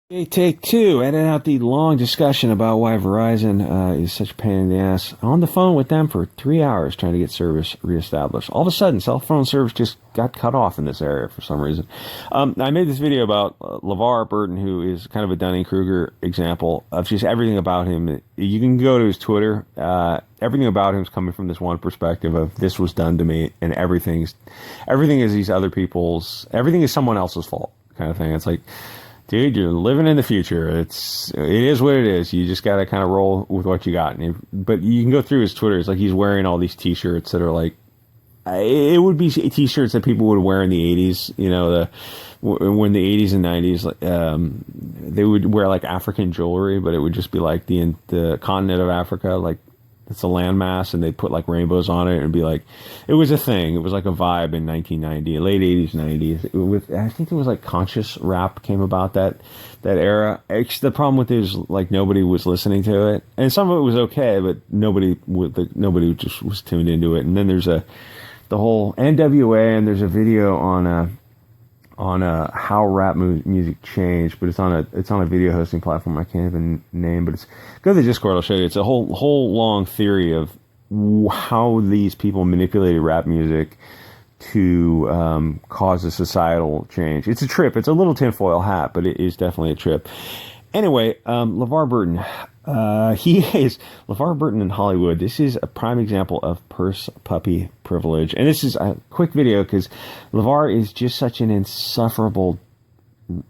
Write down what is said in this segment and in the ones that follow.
Okay, take two. Edit out the long discussion about why Verizon is such a pain in the ass. On the phone with them for 3 hours trying to get service reestablished. All of a sudden, cell phone service just got cut off in this area for some reason. I made this video about LaVar Burton, who is kind of a Dunning-Kruger example of just everything about him. You can go to his Twitter. Everything about him is coming from this one perspective of this was done to me, and everything is these other everything is someone else's fault kind of thing. It's like, dude, you're living in the future. It is what it is. You just got to kind of roll with what you got. But you can go through his Twitter. It's like he's wearing all these T-shirts that are like, it would be T-shirts that people would wear in the 80s. You know, when the 80s and 90s, they would wear like African jewelry, but it would just be like the continent of Africa, like it's a landmass, and they'd put like rainbows on it and be like, it was a thing. It was like a vibe in 1990, late 80s, 90s. I think it was like conscious rap came about that era. The problem with it is like nobody was listening to it, and some of it was okay, but nobody just was tuned into it. And then there's the whole NWA, and there's a video on how rap music changed, but it's on a video hosting platform I can't even name, but go to the Discord, I'll show you. It's a whole long theory of how these people manipulated rap music to cause a societal change. It's a trip. It's a little tinfoil hat, but it is definitely a trip. Anyway, LaVar Burton. LaVar Burton in Hollywood. This is a prime example of purse puppy privilege. And this is a quick video because LaVar is just such an insufferable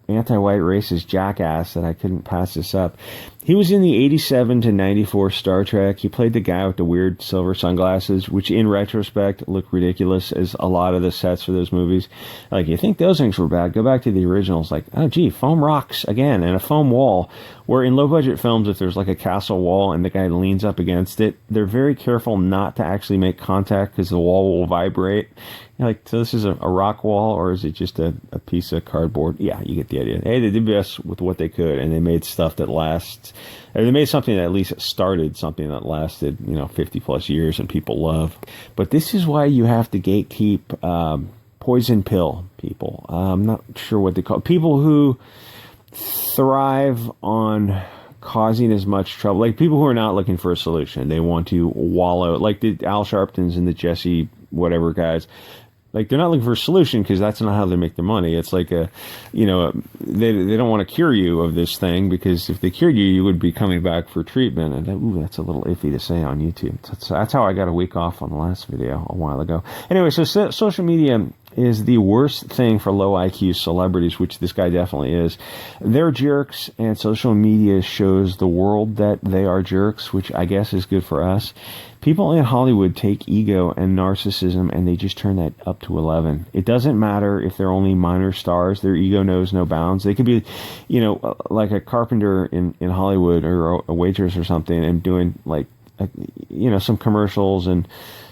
anti-white racist jackass that I couldn't pass this up. He was in the 87 to 94 Star Trek. He played the guy with the weird silver sunglasses, which in retrospect look ridiculous as a lot of the sets for those movies. Like, you think those things were bad, go back to the originals. Like, oh gee, foam rocks again, and a foam wall. Where in low budget films, if there's like a castle wall and the guy leans up against it, they're very careful not to actually make contact because the wall will vibrate. Like, so this is a rock wall, or is it just a piece of cardboard? Yeah, you get the idea. Hey, they did best with what they could, and they made stuff that lasts. They made something that at least started something that lasted, 50 plus years and people love. But this is why you have to gatekeep poison pill people. I'm not sure what they call it. People who thrive on causing as much trouble. Like people who are not looking for a solution. They want to wallow, like the Al Sharptons and the Jesse whatever guys. Like, they're not looking for a solution because that's not how they make their money. It's like they don't want to cure you of this thing, because if they cured you, you would be coming back for treatment. And that's a little iffy to say on YouTube. That's how I got a week off on the last video a while ago. Anyway, so social media is the worst thing for low IQ celebrities, which this guy definitely is. They're jerks, and social media shows the world that they are jerks, which I guess is good for us. People in Hollywood take ego and narcissism and they just turn that up to 11. It doesn't matter if they're only minor stars. Their ego knows no bounds. They could be, like a carpenter in Hollywood, or a waitress or something, and doing like, some commercials and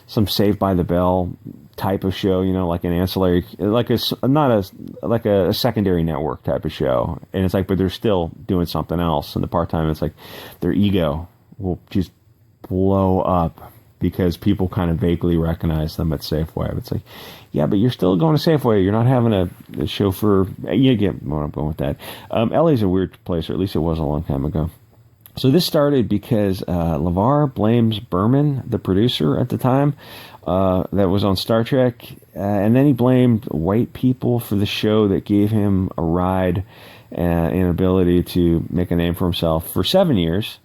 some Saved by the Bell type of show, like an ancillary, like a secondary network type of show. And it's like, but they're still doing something else. And the part-time, it's like their ego will just blow up because people kind of vaguely recognize them at Safeway. It's like, yeah, but you're still going to Safeway. You're not having a chauffeur. You get where I'm going with that. LA's a weird place, or at least it was a long time ago. So this started because LaVar blames Berman, the producer at the time, that was on Star Trek, and then he blamed white people for the show that gave him a ride and an ability to make a name for himself for 7 years.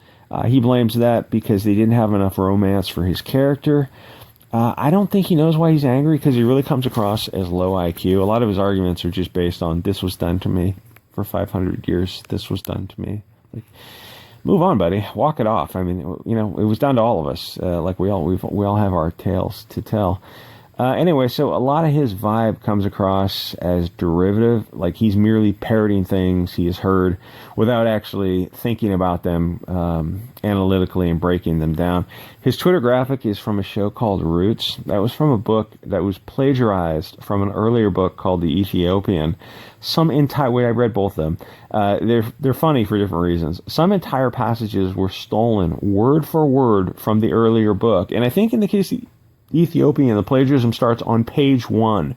He blames that because they didn't have enough romance for his character. I don't think he knows why he's angry, because he really comes across as low IQ. A lot of his arguments are just based on, this was done to me for 500 years. This was done to me. Like, move on, buddy. Walk it off. I mean, it was done to all of us. Like we all have our tales to tell. Anyway, so a lot of his vibe comes across as derivative, like he's merely parroting things he has heard without actually thinking about them analytically and breaking them down. His Twitter graphic is from a show called Roots. That was from a book that was plagiarized from an earlier book called The Ethiopian. I read both of them. They're funny for different reasons. Some entire passages were stolen word for word from the earlier book, and I think in the case of Ethiopian, the plagiarism starts on page 1.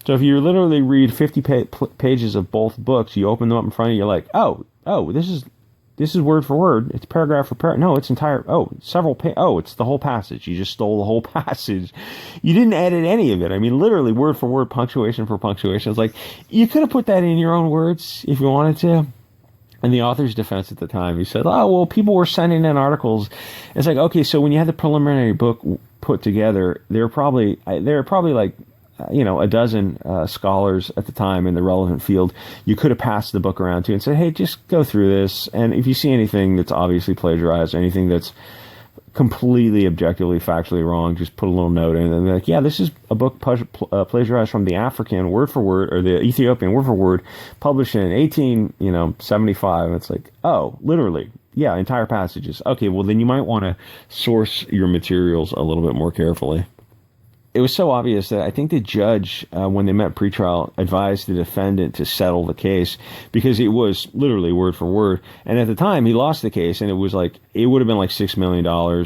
So if you literally read 50 pages of both books, you open them up in front of you, you're like, oh, oh, this is word for word. It's paragraph for paragraph. No, it's entire. Oh, oh, it's the whole passage. You just stole the whole passage. You didn't edit any of it. I mean, literally word for word, punctuation for punctuation. It's like, you could have put that in your own words if you wanted to. And the author's defense at the time, he said, oh, well, people were sending in articles. It's like, okay, so when you had the preliminary book put together, there were probably like, a dozen scholars at the time in the relevant field you could have passed the book around to and said, hey, just go through this. And if you see anything that's obviously plagiarized, anything that's completely objectively, factually wrong, just put a little note in and be like, yeah, this is a book plagiarized from the African word for word, or the Ethiopian word for word, published in 1875. And it's like, oh, literally. Yeah, entire passages. Okay, well, then you might want to source your materials a little bit more carefully. It was so obvious that I think the judge, when they met pretrial, advised the defendant to settle the case because it was literally word for word. And at the time, he lost the case, and it would have been like $6 million or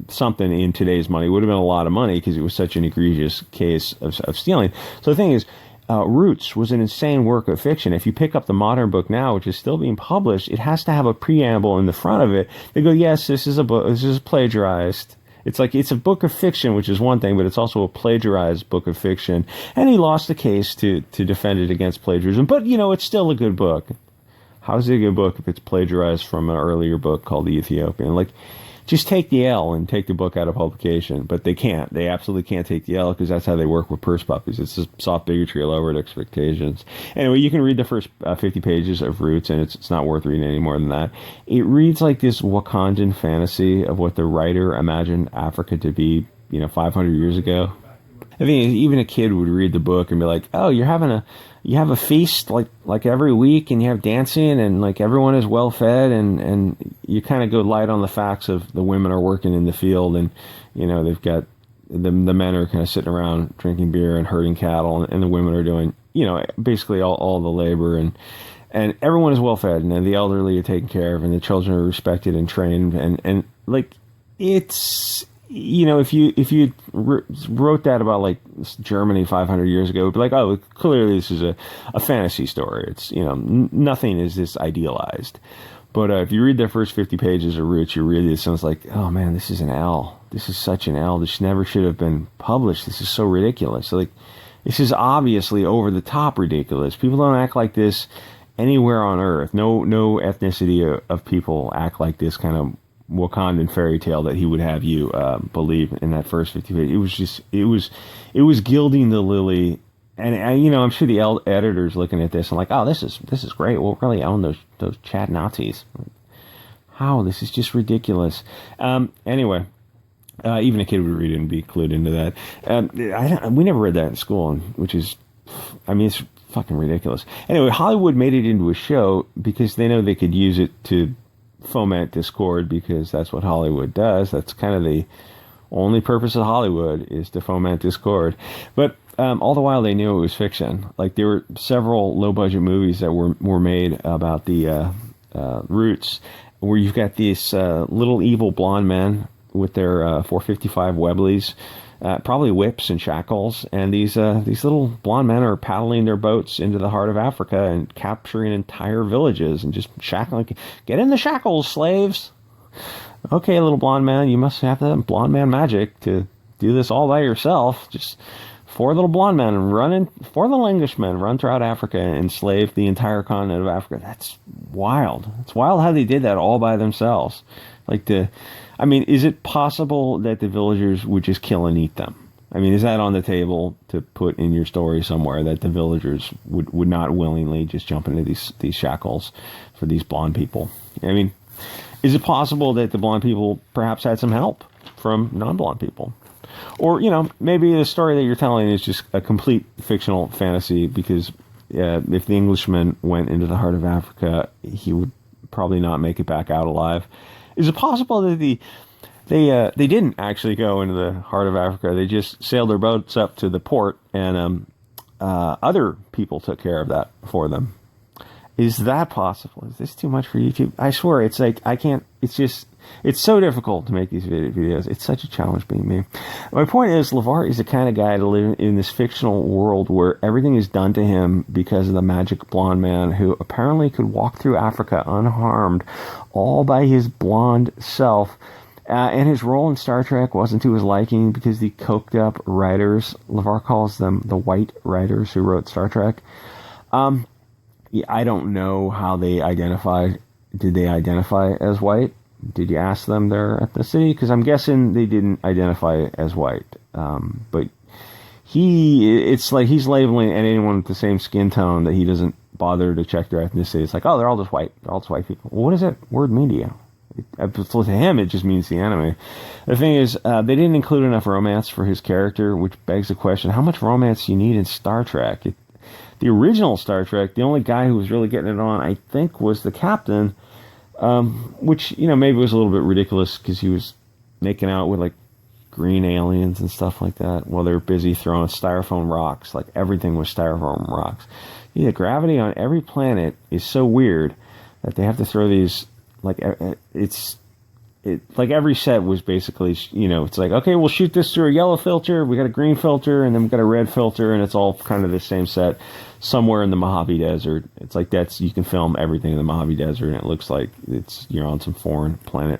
something in today's money. It would have been a lot of money because it was such an egregious case of stealing. So the thing is, Roots was an insane work of fiction. If you pick up the modern book now, which is still being published, it has to have a preamble in the front of it. They go, yes, this is a book, this is plagiarized. It's like, it's a book of fiction, which is one thing, but it's also a plagiarized book of fiction. And he lost the case to defend it against plagiarism. But, it's still a good book. How is it a good book if it's plagiarized from an earlier book called The Ethiopian? Like, just take the L and take the book out of publication. But they can't. They absolutely can't take the L because that's how they work with purse puppies. It's just soft bigotry, lowered expectations. Anyway, you can read the first 50 pages of Roots, and it's not worth reading any more than that. It reads like this Wakandan fantasy of what the writer imagined Africa to be, 500 years ago. I think even a kid would read the book and be like, oh, you have a feast like every week, and you have dancing, and like everyone is well fed, and you kind of go light on the facts of the women are working in the field, and they've got the men are kind of sitting around drinking beer and herding cattle, and the women are doing basically all the labor, and everyone is well fed, and the elderly are taken care of, and the children are respected and trained, and like it's. If you wrote that about like Germany 500 years ago, it would be like, oh, clearly this is a fantasy story. It's, nothing is this idealized. But if you read the first 50 pages of Roots, you read this and it's like, oh man, this is an L. This is such an L. This never should have been published. This is so ridiculous. Like, this is obviously over the top ridiculous. People don't act like this anywhere on earth. No ethnicity of people act like this kind of Wakandan fairy tale that he would have you believe in that first 50 pages. It was gilding the lily, and I'm sure the editors looking at this and like, oh, this is great. We'll really own those Chad Nazis. How this is just ridiculous. Anyway, even a kid would read it and be clued into that. We never read that in school, which is, it's fucking ridiculous. Anyway, Hollywood made it into a show because they know they could use it to foment discord, because that's what Hollywood does. That's kind of the only purpose of Hollywood, is to foment discord. But all the while they knew it was fiction. Like, there were several low budget movies that were made about the Roots, where you've got these little evil blonde men with their 455 Webleys, probably whips and shackles, and these little blonde men are paddling their boats into the heart of Africa and capturing entire villages and just shackling. Get in the shackles, slaves. Okay, little blonde man, you must have that blonde man magic to do this all by yourself. Just 4 little blonde men running, 4 little Englishmen run throughout Africa and enslave the entire continent of Africa. That's wild. It's wild how they did that all by themselves. Is it possible that the villagers would just kill and eat them? Is that on the table to put in your story somewhere, that the villagers would not willingly just jump into these shackles for these blonde people? Is it possible that the blonde people perhaps had some help from non-blonde people? Or, maybe the story that you're telling is just a complete fictional fantasy, because if the Englishman went into the heart of Africa, he would probably not make it back out alive. Is it possible that they didn't actually go into the heart of Africa? They just sailed their boats up to the port, and other people took care of that for them. Is that possible? Is this too much for YouTube? I swear, it's like, I can't, it's just, It's so difficult to make these videos. It's such a challenge being me. My point is, LaVar is the kind of guy to live in this fictional world where everything is done to him because of the magic blonde man who apparently could walk through Africa unharmed, all by his blonde self. And his role in Star Trek wasn't to his liking because the coked up writers, LaVar calls them the white writers who wrote Star Trek. I don't know how they identify. Did they identify as white? Did you ask them their ethnicity? Because I'm guessing they didn't identify as white. But it's like he's labeling anyone with the same skin tone that he doesn't bother to check their ethnicity. It's like, oh, they're all just white. They're all just white people. Well, what does that word mean to you? To him, it just means the enemy. The thing is, they didn't include enough romance for his character, which begs the question, how much romance do you need in Star Trek? The original Star Trek, the only guy who was really getting it on, I think, was the captain, which, maybe was a little bit ridiculous because he was making out with, like, green aliens and stuff like that while they were busy throwing styrofoam rocks. Like, everything was styrofoam rocks. Yeah, gravity on every planet is so weird that they have to throw these, like, like every set was basically, it's like, okay, we'll shoot this through a yellow filter, we got a green filter, and then we got a red filter, and it's all kind of the same set somewhere in the Mojave Desert. It's like you can film everything in the Mojave Desert, and it looks like you're on some foreign planet.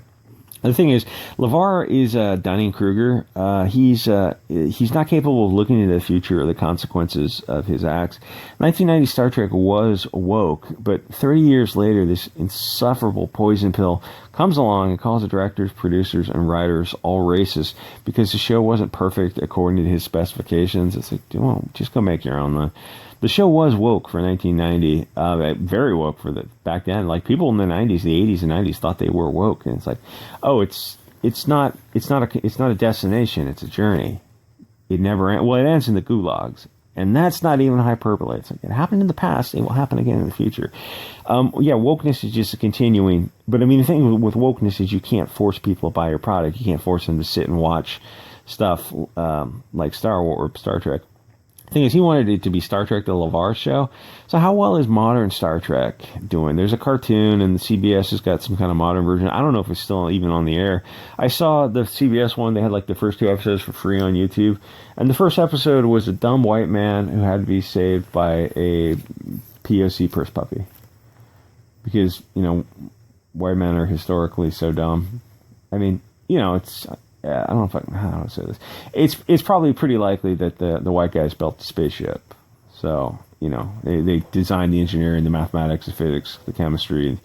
The thing is, LaVar is Dunning-Kruger. He's not capable of looking into the future or the consequences of his acts. 1990 Star Trek was woke, but 30 years later, this insufferable poison pill comes along and calls the directors, producers, and writers all racist because the show wasn't perfect according to his specifications. It's like, just go make your own. The show was woke for 1990, very woke for back then. Like, people in the 90s, the 80s and 90s thought they were woke, and it's like, oh, it's not a destination, it's a journey. It never ends. Well, it ends in the gulags, and that's not even hyperbole. It's like, it happened in the past, it will happen again in the future. Wokeness is just a continuing. But I mean, the thing with wokeness is you can't force people to buy your product. You can't force them to sit and watch stuff like Star Wars or Star Trek. The thing is, he wanted it to be Star Trek, the LaVar show. So how well is modern Star Trek doing? There's a cartoon, and the CBS has got some kind of modern version. I don't know if it's still even on the air. I saw the CBS one. They had like the first 2 episodes for free on YouTube. And the first episode was a dumb white man who had to be saved by a POC purse puppy. Because, white men are historically so dumb. I mean, it's... I don't know how to say this. It's probably pretty likely that the white guys built the spaceship. So, they designed the engineering, the mathematics, the physics, the chemistry,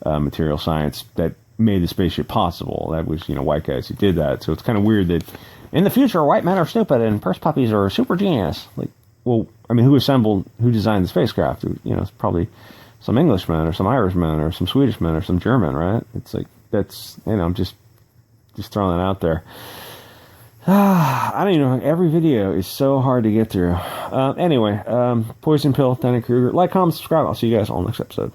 material science that made the spaceship possible. That was, white guys who did that. So it's kind of weird that in the future, white men are stupid and purse puppies are super genius. Like, well, I mean, who designed the spacecraft? It's probably some Englishmen or some Irishmen or some Swedishmen or some German, right? It's like, that's, I'm just throwing that out there. I don't even know. Every video is so hard to get through. Anyway, Poison Pill, Dunning-Kruger. Like, comment, subscribe. I'll see you guys on the next episode.